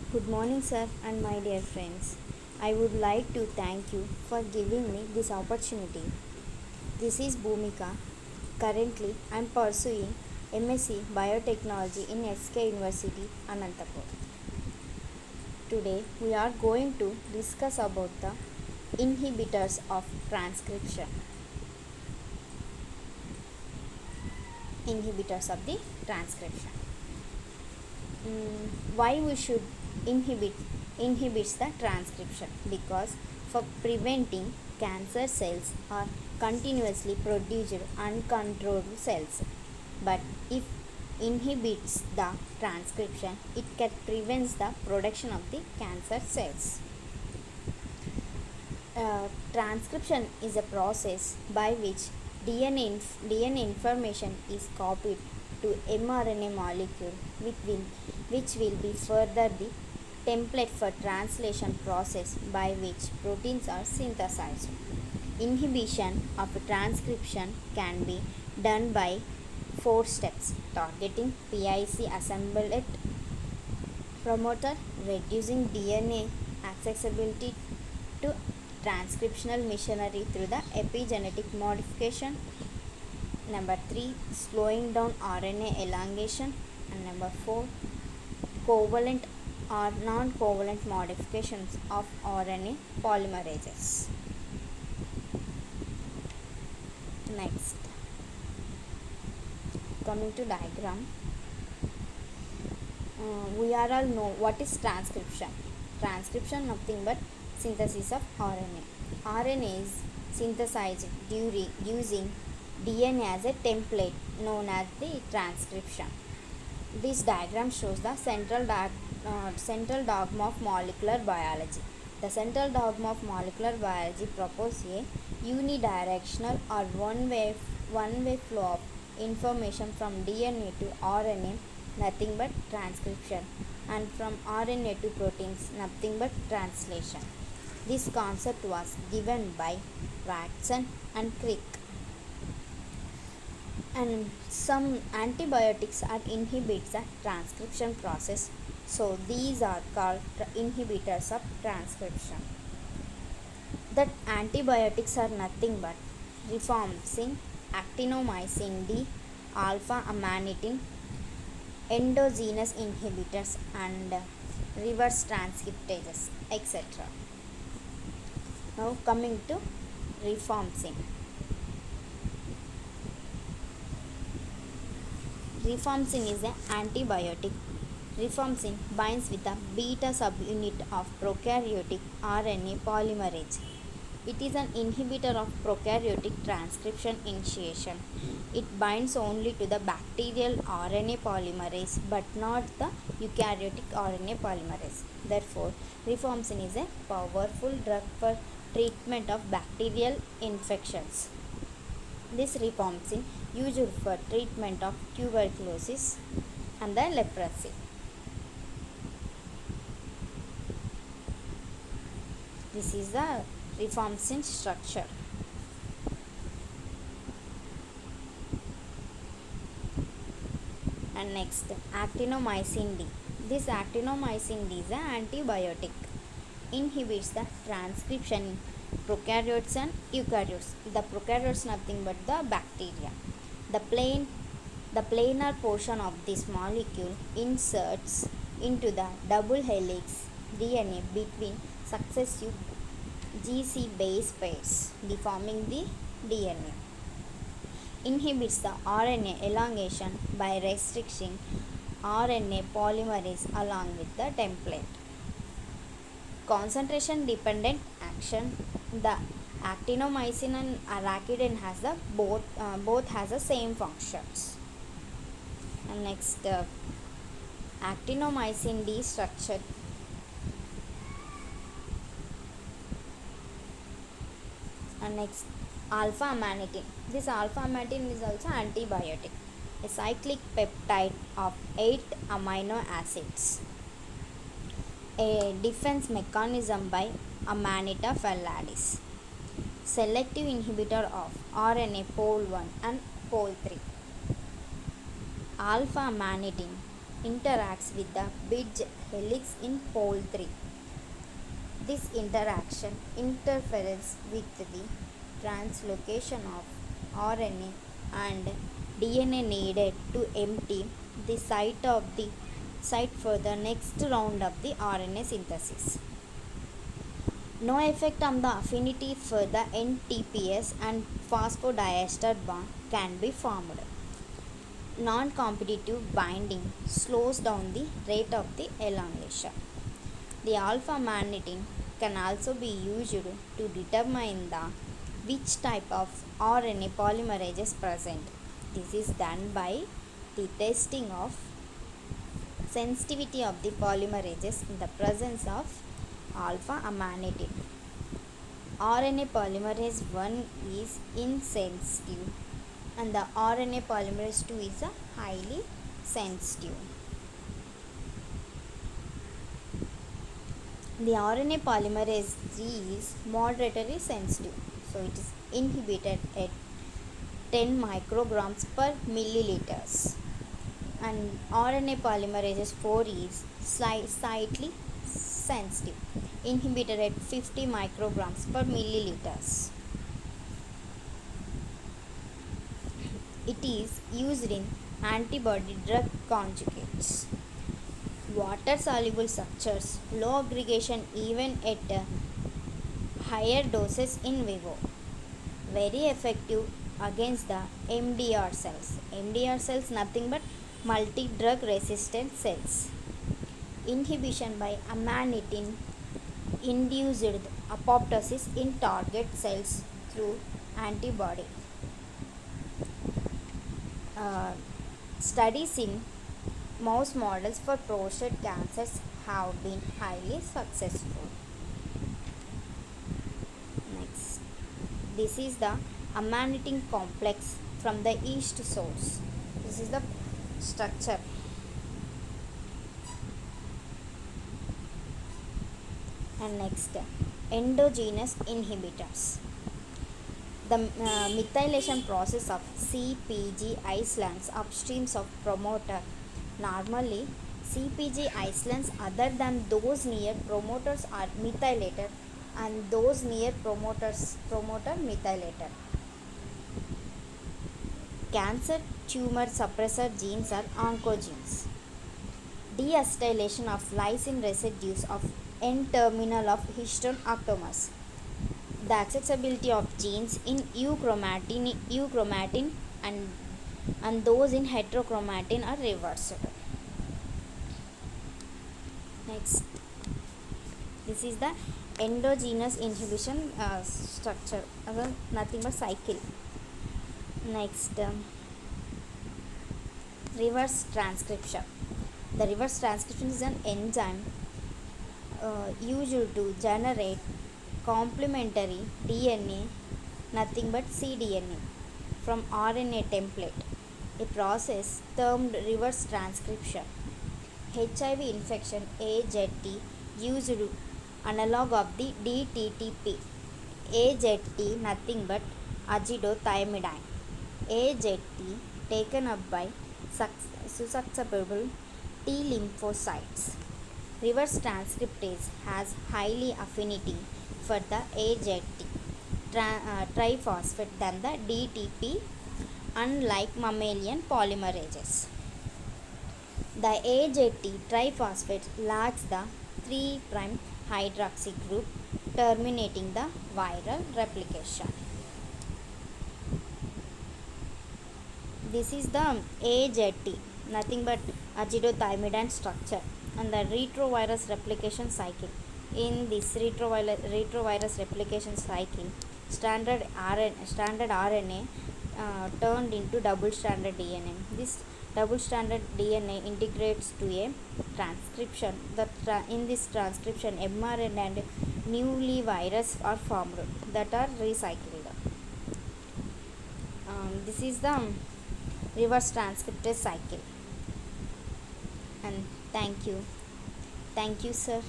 Good morning, sir, and my dear friends. I would like to thank you for giving me this opportunity. This is Bhumika. Currently, I am pursuing MSc Biotechnology in SK University, Anantapur. Today, we are going to discuss about the inhibitors of transcription. Inhibitors of the transcription. Why we should inhibits the transcription? Because for preventing cancer cells are continuously produced uncontrolled cells, but if inhibits the transcription, it can prevents the production of the cancer cells. Transcription is a process by which DNA information is copied to mRNA molecule which will be further the template for translation process by which proteins are synthesized. Inhibition of transcription can be done by four steps: targeting PIC assembled promoter, reducing DNA accessibility to transcriptional machinery through the epigenetic modification. Number 3, slowing down RNA elongation. And number 4, covalent or non-covalent modifications of RNA polymerases. Next, coming to diagram, we are all know what is transcription. Transcription nothing but synthesis of RNA. RNA is synthesized during using DNA as a template known as the transcription. This diagram shows the central dogma of molecular biology. The central dogma of molecular biology proposes a unidirectional or one-way flow of information from DNA to RNA, nothing but transcription, and from RNA to proteins, nothing but translation. This concept was given by Watson and Crick. And some antibiotics are inhibits the transcription process, so these are called inhibitors of transcription. That antibiotics are nothing but rifampicin, actinomycin D, alpha amanitin, endogenous inhibitors, and reverse transcriptases, etc. Now coming to rifampicin. Rifampicin is an antibiotic. Rifampicin binds with the beta subunit of prokaryotic RNA polymerase. It is an inhibitor of prokaryotic transcription initiation. It binds only to the bacterial RNA polymerase but not the eukaryotic RNA polymerase. Therefore, rifampicin is a powerful drug for treatment of bacterial infections. This rifampicin used for treatment of tuberculosis and the leprosy. This is the rifampicin structure. And next, actinomycin D. This actinomycin D is an antibiotic. Inhibits the transcription in prokaryotes and eukaryotes. The prokaryotes nothing but the bacteria. The planar portion of this molecule inserts into the double helix DNA between successive GC base pairs, deforming the DNA. Inhibits the RNA elongation by restricting RNA polymerase along with the template. Concentration dependent action. The actinomycin and arachidine has the both has the same functions. And next, actinomycin D structure. And next, alpha amanitin. This alpha amanitin is also antibiotic. A cyclic peptide of 8 amino acids. A defense mechanism by Amanita phalladis. Selective inhibitor of RNA pole 1 and pole 3. Alpha amanitin interacts with the bridge helix in pole 3. This interaction interferes with the translocation of RNA and DNA needed to empty the site for the next round of the RNA synthesis. No effect on the affinity for the NTPase and phosphodiester bond can be formed. Non-competitive binding slows down the rate of the elongation. The alpha-mannitine can also be used to determine the which type of RNA polymerase is present. This is done by the testing of sensitivity of the polymerases in the presence of alpha-amanitin. RNA polymerase 1 is insensitive and the RNA polymerase 2 is a highly sensitive. The RNA polymerase 3 is moderately sensitive, so it is inhibited at 10 micrograms per milliliters, and RNA polymerase 4 is slightly sensitive, inhibited at 50 micrograms per milliliters. It is used in antibody drug conjugates. Water soluble structures, low aggregation even at higher doses in vivo. Very effective against the MDR cells. MDR cells nothing but multi-drug resistant cells. Inhibition by amanitin induced apoptosis in target cells through antibody. Studies in mouse models for prostate cancers have been highly successful. Next, this is the amanitin complex from the yeast source. This is the structure. And next, endogenous inhibitors. The methylation process of CpG islands upstreams of promoter. Normally, CpG islands other than those near promoters are methylated and those near promoter methylated. Cancer tumor suppressor genes are oncogenes. Deacetylation of lysine residues of N-terminal of histone octamers. The accessibility of genes in euchromatin and those in heterochromatin are reversed. Next, this is the endogenous inhibition structure, nothing but cycle. Next, reverse transcription. The reverse transcription is an enzyme used to generate complementary DNA, nothing but cDNA, from RNA template, a process termed reverse transcription. HIV infection AZT used analog of the DTTP. AZT nothing but azidothioridine. AZT taken up by susceptible T lymphocytes. Reverse transcriptase has highly affinity for the AZT triphosphate than the DTP, unlike mammalian polymerases. The AZT triphosphate lacks the 3' hydroxy group, terminating the viral replication. This is the AZT, nothing but azidothioridine structure, and the retrovirus replication cycle. In this retrovirus replication cycle, standard RNA turned into double-stranded DNA. This double-stranded DNA integrates to a transcription. In this transcription, mRNA and newly virus are formed that are recycled. This is the reverse transcriptase cycle. And thank you, sir.